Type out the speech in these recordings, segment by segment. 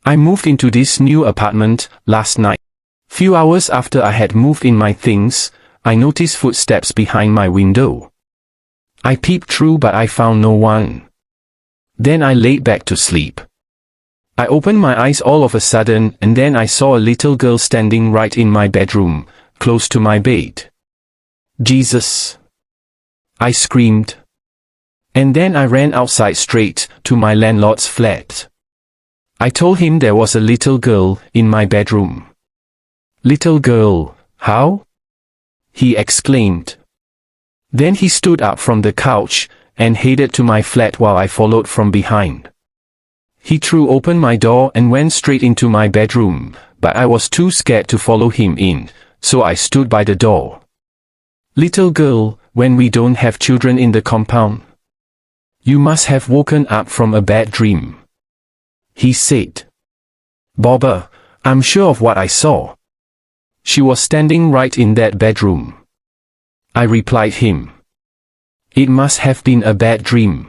I moved into this new apartment last night. Few hours after I had moved in my things, I noticed footsteps behind my window. I peeped through but I found no one. Then I laid back to sleep. I opened my eyes all of a sudden and then I saw a little girl standing right in my bedroom, close to my bed. Jesus! I screamed. And then I ran outside straight to my landlord's flat. I told him there was a little girl in my bedroom. Little girl, how? He exclaimed. Then he stood up from the couch and headed to my flat while I followed from behind. He threw open my door and went straight into my bedroom, but I was too scared to follow him in, so I stood by the door. Little girl, when we don't have children in the compound, you must have woken up from a bad dream. He said. Bobber, I'm sure of what I saw. She was standing right in that bedroom. I replied him. It must have been a bad dream.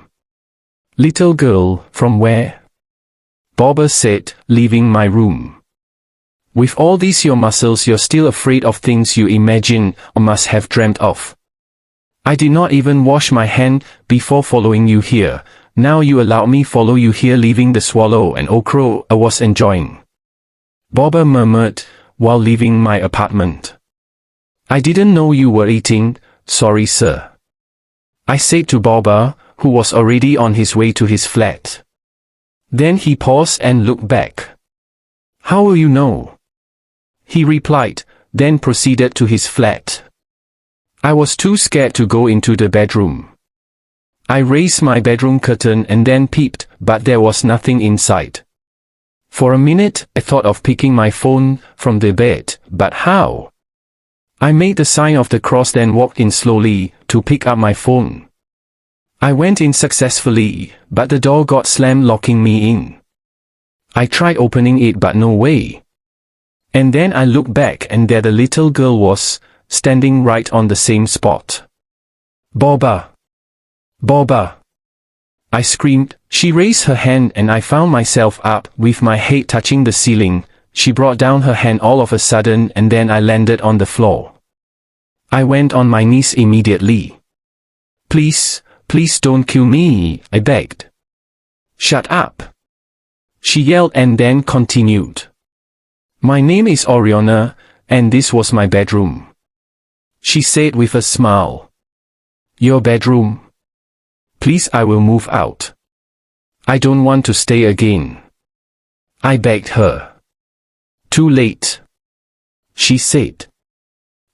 Little girl, from where? Bobber said, leaving my room. With all these your muscles you're still afraid of things you imagine or must have dreamt of. I did not even wash my hand before following you here. Now you allow me follow you here leaving the swallow and okra I was enjoying. Bobber murmured, while leaving my apartment. I didn't know you were eating, sorry sir. I said to Bobber, who was already on his way to his flat. Then he paused and looked back. How will you know? He replied, then proceeded to his flat. I was too scared to go into the bedroom. I raised my bedroom curtain and then peeped, but there was nothing inside. For a minute, I thought of picking my phone from the bed, but how? I made the sign of the cross then walked in slowly to pick up my phone. I went in successfully, but the door got slammed locking me in. I tried opening it but no way. And then I looked back and there the little girl was, standing right on the same spot. Bobber! Bobber! I screamed. She raised her hand and I found myself up with my head touching the ceiling. She brought down her hand all of a sudden and then I landed on the floor. I went on my knees immediately. Please, please don't kill me, I begged. Shut up! She yelled and then continued. My name is Orona, and this was my bedroom. She said with a smile. Your bedroom? Please, I will move out. I don't want to stay again. I begged her. Too late. She said.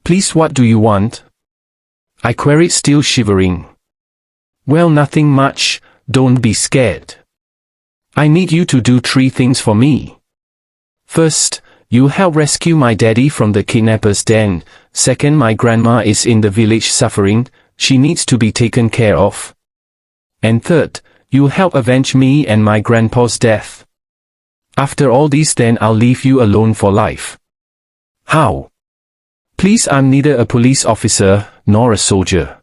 Please, what do you want? I queried, still shivering. Well, nothing much, don't be scared. I need you to do 3 things for me. First, you help rescue my daddy from the kidnapper's den. Second, my grandma is in the village suffering, she needs to be taken care of. And third, you help avenge me and my grandpa's death. After all these then I'll leave you alone for life. How? Please, I'm neither a police officer, nor a soldier.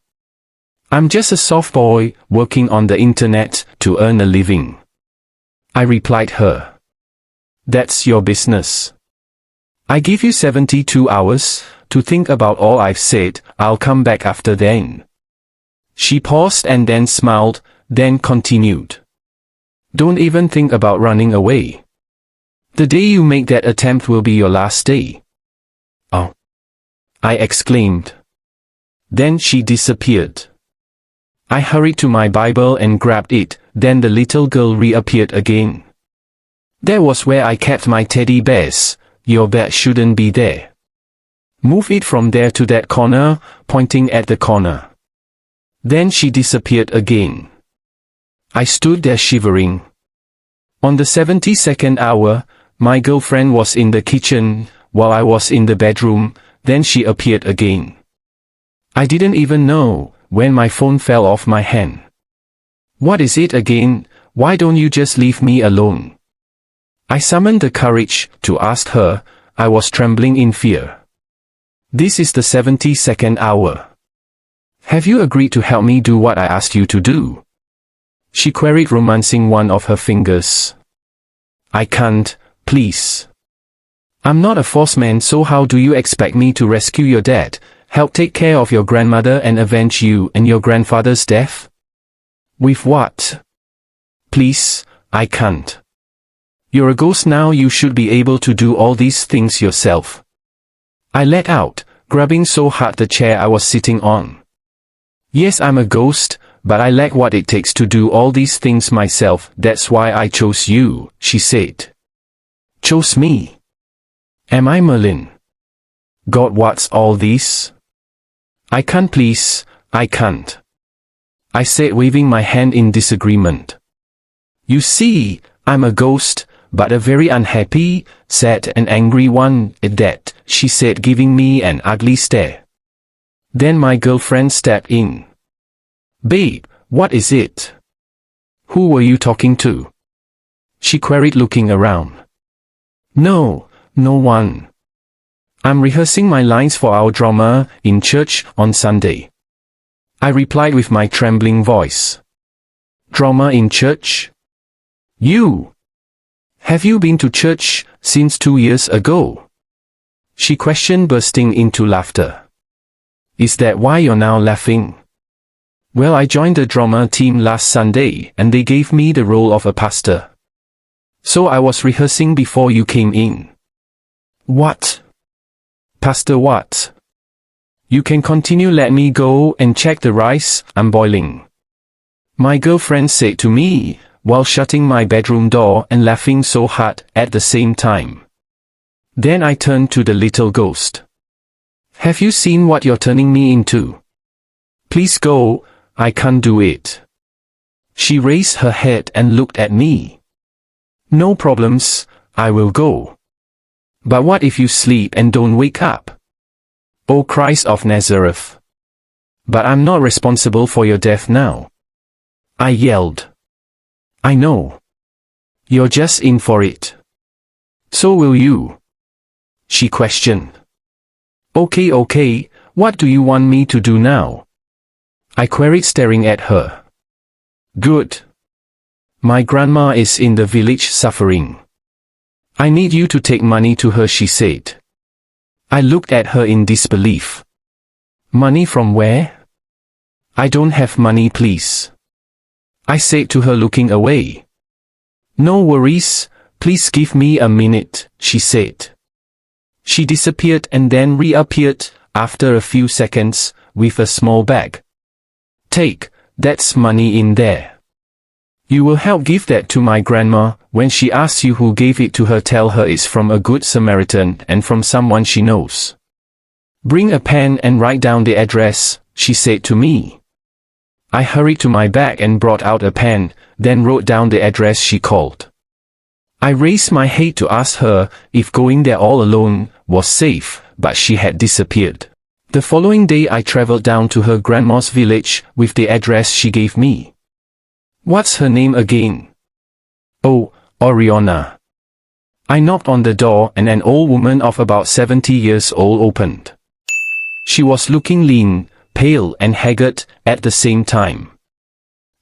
I'm just a soft boy, working on the internet, to earn a living. I replied her. That's your business. I give you 72 hours, to think about all I've said, I'll come back after then. She paused and then smiled, then continued. Don't even think about running away. The day you make that attempt will be your last day. Oh! I exclaimed. Then she disappeared. I hurried to my Bible and grabbed it, then the little girl reappeared again. There was where I kept my teddy bears. Your bed shouldn't be there. Move it from there to that corner, pointing at the corner. Then she disappeared again. I stood there shivering. On the 72nd hour, my girlfriend was in the kitchen, while I was in the bedroom, then she appeared again. I didn't even know when my phone fell off my hand. What is it again? Why don't you just leave me alone? I summoned the courage to ask her. I was trembling in fear. This is the 72nd hour. Have you agreed to help me do what I asked you to do? She queried, romancing one of her fingers. I can't, please. I'm not a force man, so how do you expect me to rescue your dad, help take care of your grandmother and avenge you and your grandfather's death? With what? Please, I can't. You're a ghost now, you should be able to do all these things yourself. I let out, grabbing so hard the chair I was sitting on. Yes, I'm a ghost, but I lack what it takes to do all these things myself. That's why I chose you, she said. Chose me? Am I Merlin? God, what's all this? I can't, please, I can't. I said, waving my hand in disagreement. You see, I'm a ghost, but a very unhappy, sad and angry one at that, she said, giving me an ugly stare. Then my girlfriend stepped in. Babe, what is it? Who were you talking to? She queried, looking around. No one. I'm rehearsing my lines for our drama in church on Sunday. I replied with my trembling voice. Drama in church? You? Have you been to church since 2 years ago? She questioned, bursting into laughter. Is that why you're now laughing? Well, I joined the drama team last Sunday and they gave me the role of a pastor. So I was rehearsing before you came in. What? Pastor what? You can continue, let me go and check the rice, I'm boiling. My girlfriend said to me, while shutting my bedroom door and laughing so hard at the same time. Then I turned to the little ghost. Have you seen what you're turning me into? Please go, I can't do it. She raised her head and looked at me. No problems, I will go. But what if you sleep and don't wake up? O Christ of Nazareth. But I'm not responsible for your death now. I yelled. I know. You're just in for it. So will you? She questioned. Okay, what do you want me to do now? I queried, staring at her. Good. My grandma is in the village suffering. I need you to take money to her, she said. I looked at her in disbelief. Money from where? I don't have money, please. I said to her, looking away. No worries, please give me a minute, she said. She disappeared and then reappeared, after a few seconds, with a small bag. Take, that's money in there. You will help give that to my grandma. When she asks you who gave it to her, tell her it's from a good Samaritan and from someone she knows. Bring a pen and write down the address, she said to me. I hurried to my bag and brought out a pen, then wrote down the address she called. I raised my head to ask her if going there all alone was safe, but she had disappeared. The following day I traveled down to her grandma's village with the address she gave me. What's her name again? Oh, Orona. I knocked on the door and an old woman of about 70 years old opened. She was looking lean, pale and haggard at the same time.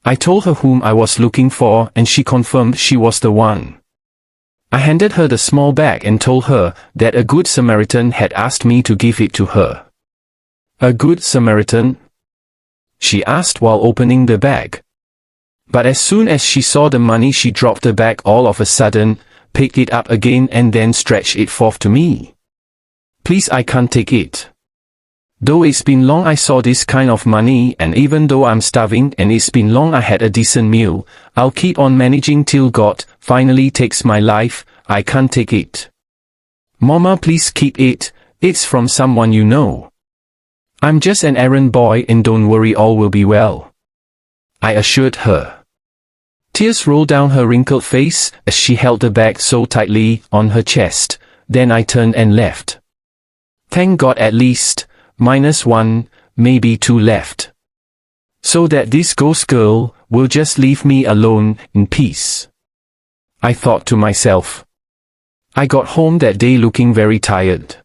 I told her whom I was looking for and she confirmed she was the one. I handed her the small bag and told her that a good Samaritan had asked me to give it to her. A good Samaritan? She asked while opening the bag. But as soon as she saw the money, she dropped the bag all of a sudden, picked it up again and then stretched it forth to me. Please, I can't take it. Though it's been long I saw this kind of money, and even though I'm starving and it's been long I had a decent meal, I'll keep on managing till God finally takes my life. I can't take it. Mama, please keep it, it's from someone you know. I'm just an errand boy and don't worry, all will be well. I assured her. Tears rolled down her wrinkled face as she held the bag so tightly on her chest. Then I turned and left. Thank God, at least, -1, maybe 2 left. So that this ghost girl will just leave me alone in peace. I thought to myself. I got home that day looking very tired.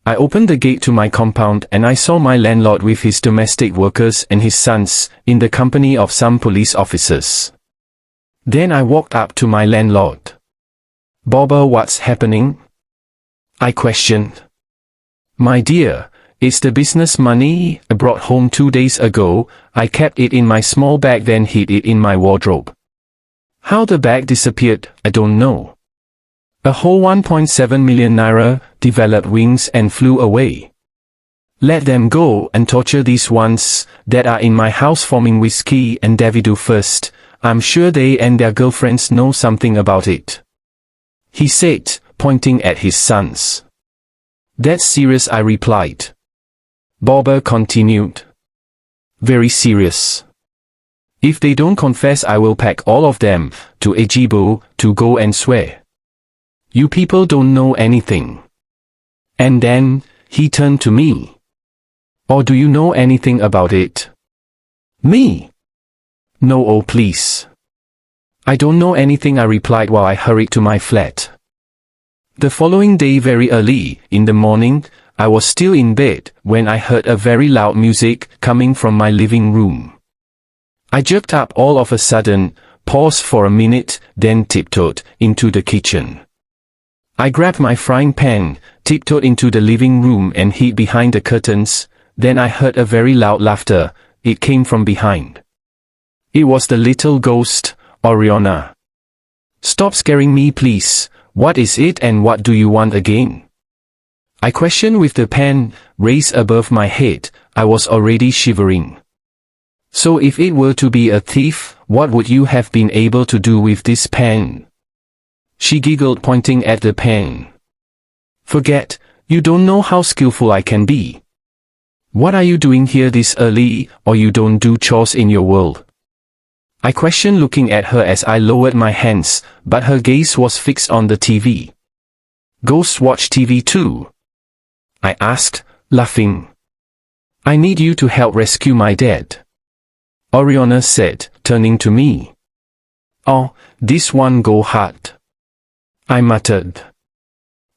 I opened the gate to my compound and I saw my landlord with his domestic workers and his sons, in the company of some police officers. Then I walked up to my landlord. "Bobber, what's happening?" I questioned. "My dear, it's the business money I brought home 2 days ago. I kept it in my small bag, then hid it in my wardrobe. How the bag disappeared, I don't know. A whole 1.7 million naira developed wings and flew away. Let them go and torture these ones that are in my house forming whiskey and Davido first. I'm sure they and their girlfriends know something about it," he said, pointing at his sons. "That's serious," I replied. Bobber continued. "Very serious. If they don't confess, I will pack all of them to Ejibo to go and swear. You people don't know anything." And then, he turned to me. "Or do you know anything about it?" "Me? No, oh please. I don't know anything," I replied while I hurried to my flat. The following day, very early in the morning, I was still in bed when I heard a very loud music coming from my living room. I jerked up all of a sudden, paused for a minute, then tiptoed into the kitchen. I grabbed my frying pan, tiptoed into the living room and hid behind the curtains. Then I heard a very loud laughter. It came from behind. It was the little ghost, Orona. "Stop scaring me, please. What is it and what do you want again?" I questioned with the pan raised above my head. I was already shivering. "So if it were to be a thief, what would you have been able to do with this pan?" She giggled, pointing at the pan. "Forget, you don't know how skillful I can be. What are you doing here this early, or you don't do chores in your world?" I questioned, looking at her as I lowered my hands, but her gaze was fixed on the TV. "Ghosts watch TV too?" I asked, laughing. "I need you to help rescue my dad," Orona said, turning to me. "Oh, this one go hard," I muttered.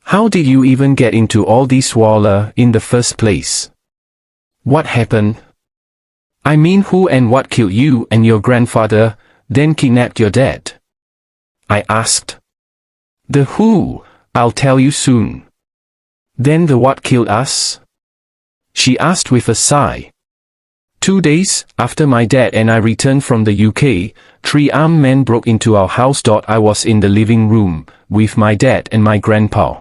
"How did you even get into all this water in the first place? What happened? I mean, who and what killed you and your grandfather, then kidnapped your dad?" I asked. "The who, I'll tell you soon." "Then the what killed us?" she asked with a sigh. 2 days after my dad and I returned from the UK, 3 armed men broke into our house. I was in the living room with my dad and my grandpa.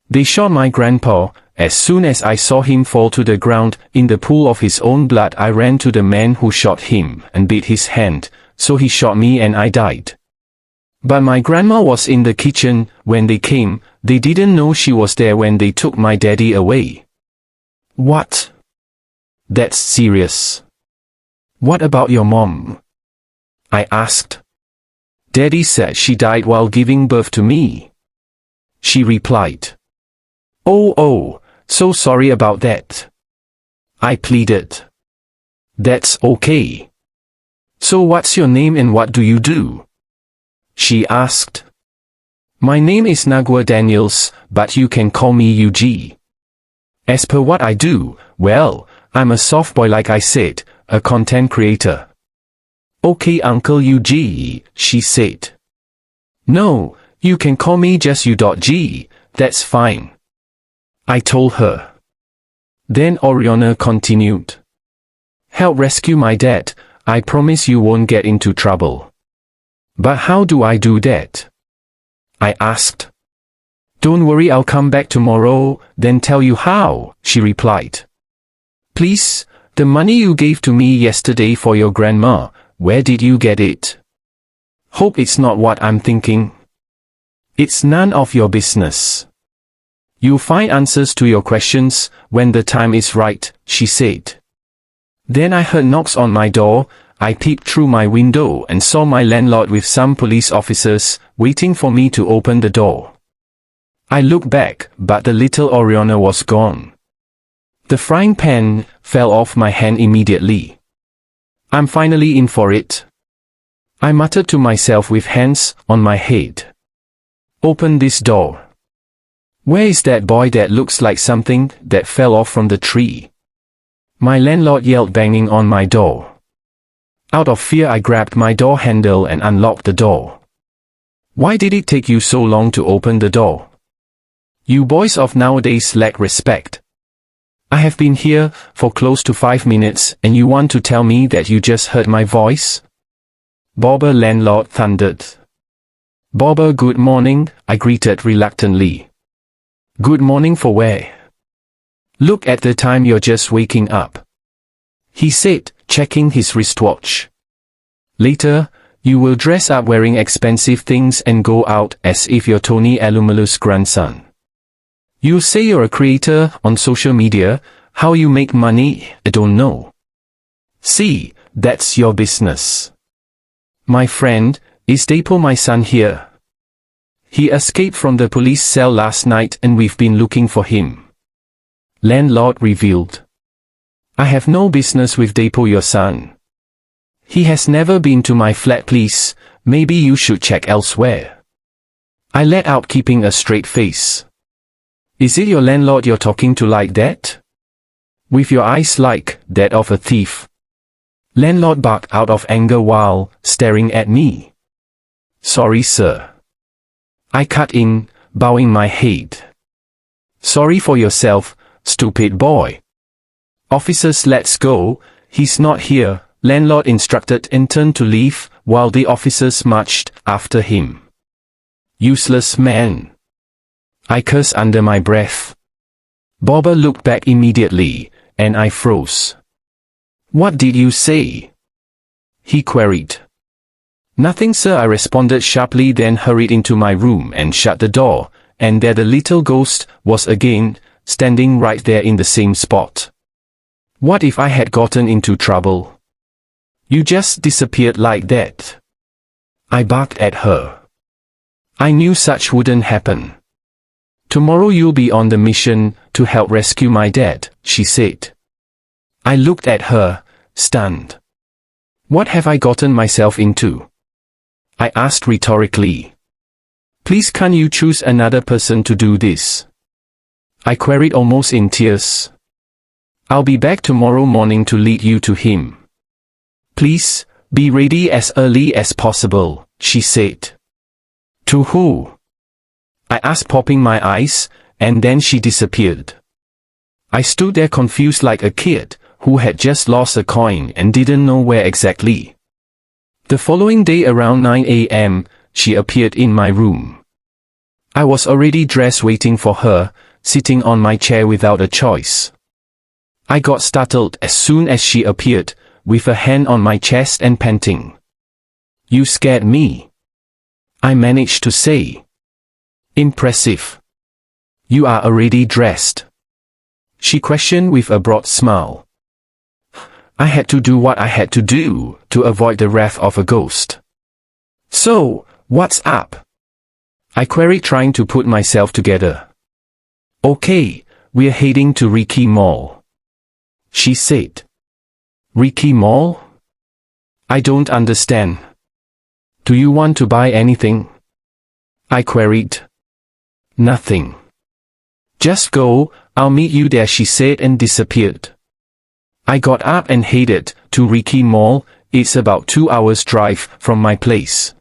They shot my grandpa. As soon as I saw him fall to the ground in the pool of his own blood, I ran to the man who shot him and bit his hand, so he shot me and I died. But my grandma was in the kitchen when they came. They didn't know she was there when they took my daddy away." "What? That's serious. What about your mom?" I asked. "Daddy said she died while giving birth to me," she replied. Oh, so sorry about that," I pleaded. "That's okay. So what's your name and what do you do?" she asked. "My name is Nagua Daniels, but you can call me UG. As per what I do, well, I'm a soft boy, like I said, a content creator." "Okay, Uncle UG," she said. "No, you can call me just U.G, that's fine," I told her. Then Orona continued. "Help rescue my dad. I promise you won't get into trouble." "But how do I do that?" I asked. "Don't worry, I'll come back tomorrow, then tell you how," she replied. "Please, the money you gave to me yesterday for your grandma, where did you get it?" "Hope it's not what I'm thinking." "It's none of your business. You'll find answers to your questions when the time is right," she said. Then I heard knocks on my door. I peeped through my window and saw my landlord with some police officers waiting for me to open the door. I looked back, but the little Orona was gone. The frying pan fell off my hand immediately. "I'm finally in for it," I muttered to myself with hands on my head. "Open this door. Where is that boy that looks like something that fell off from the tree?" My landlord yelled, banging on my door. Out of fear, I grabbed my door handle and unlocked the door. Why did it take you so long to open the door? You boys of nowadays lack respect. I have been here for close to 5 minutes and you want to tell me that you just heard my voice? Bobber, landlord thundered. Bobber, good morning, I greeted reluctantly. Good morning for where? Look at the time, you're just waking up, he said, checking his wristwatch. Later, you will dress up wearing expensive things and go out as if you're Tony Alumalo's grandson. You'll say you're a creator on social media. How you make money, I don't know. See, that's your business. My friend, is Dapo my son here? He escaped from the police cell last night and we've been looking for him. Landlord revealed. I have no business with Dapo, your son. He has never been to my flat, please. Maybe you should check elsewhere. I let out, keeping a straight face. Is it your landlord you're talking to like that? With your eyes like that of a thief. Landlord barked out of anger while staring at me. Sorry, sir. I cut in, bowing my head. Sorry for yourself, stupid boy. Officers, let's go. He's not here, landlord instructed and turned to leave while the officers marched after him. Useless man, I cursed under my breath. Bobber looked back immediately, and I froze. What did you say? He queried. Nothing, sir, I responded sharply, then hurried into my room and shut the door, and there the little ghost was again, standing right there in the same spot. What if I had gotten into trouble? You just disappeared like that. I barked at her. I knew such wouldn't happen. Tomorrow you'll be on the mission to help rescue my dad, she said. I looked at her, stunned. What have I gotten myself into? I asked rhetorically. Please, can you choose another person to do this? I queried, almost in tears. I'll be back tomorrow morning to lead you to him. Please, be ready as early as possible, she said. To who? I asked, popping my eyes, and then she disappeared. I stood there confused like a kid who had just lost a coin and didn't know where exactly. The following day around 9 a.m., she appeared in my room. I was already dressed waiting for her, sitting on my chair without a choice. I got startled as soon as she appeared, with a hand on my chest and panting. You scared me, I managed to say. Impressive. You are already dressed? She questioned with a broad smile. I had to do what I had to do to avoid the wrath of a ghost. So, what's up? I queried, trying to put myself together. Okay, we're heading to Wreaks Mall, she said. Wreaks Mall? I don't understand. Do you want to buy anything? I queried. Nothing. Just go, I'll meet you there, she said and disappeared. I got up and headed to Wreaks Mall. It's about 2 hours drive from my place.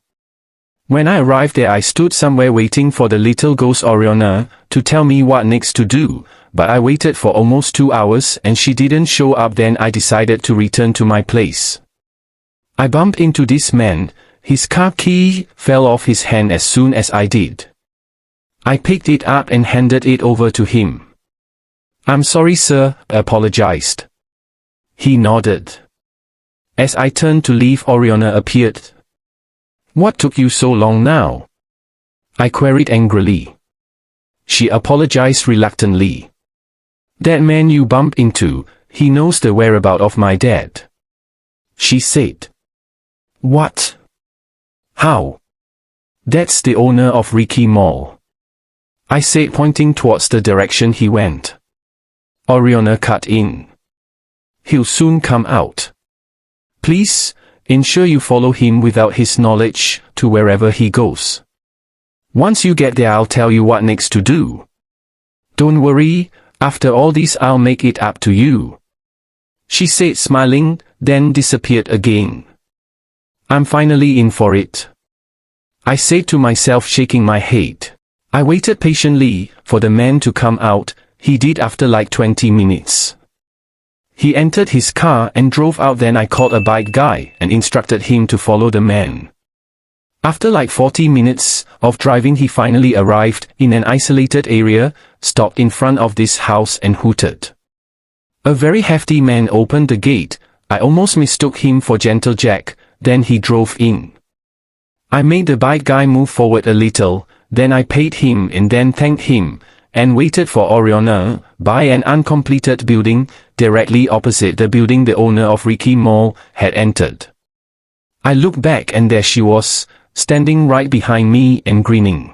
When I arrived there, I stood somewhere waiting for the little ghost Orona to tell me what next to do, but I waited for almost 2 hours and she didn't show up. Then I decided to return to my place. I bumped into this man. His car key fell off his hand as soon as I did. I picked it up and handed it over to him. I'm sorry, sir, I apologized. He nodded. As I turned to leave, Orona appeared. What took you so long now? I queried angrily. She apologized reluctantly. That man you bumped into, he knows the whereabouts of my dad, she said. What? How? That's the owner of Wreaks Mall, I said, pointing towards the direction he went. Orona cut in. He'll soon come out. Please, ensure you follow him without his knowledge to wherever he goes. Once you get there, I'll tell you what next to do. Don't worry, after all this I'll make it up to you, she said, smiling, then disappeared again. I'm finally in for it. I said to myself, shaking my head. I waited patiently for the man to come out. He did after like 20 minutes. He entered his car and drove out. Then I called a bike guy and instructed him to follow the man. After like 40 minutes of driving, he finally arrived in an isolated area, stopped in front of this house and hooted. A very hefty man opened the gate. I almost mistook him for Gentle Jack. Then he drove in. I made the bike guy move forward a little, then I paid him and then thanked him, and waited for Orona by an uncompleted building, directly opposite the building the owner of Ricky Mall had entered. I looked back and there she was, standing right behind me and grinning.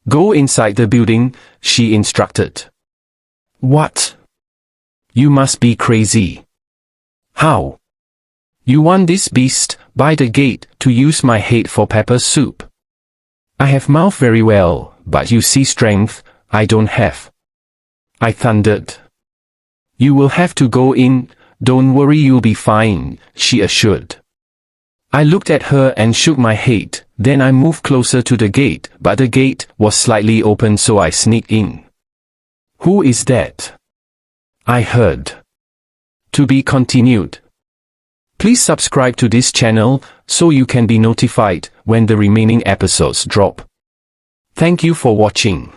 "Go inside the building," she instructed. "What? You must be crazy. How? You want this beast by the gate to use my head for pepper soup? I have mouth very well, but you see strength I don't have," I thundered. "You will have to go in, don't worry, you'll be fine," she assured. I looked at her and shook my head, then I moved closer to the gate, but the gate was slightly open, so I sneaked in. "Who is that?" I heard. To be continued. Please subscribe to this channel so you can be notified when the remaining episodes drop. Thank you for watching.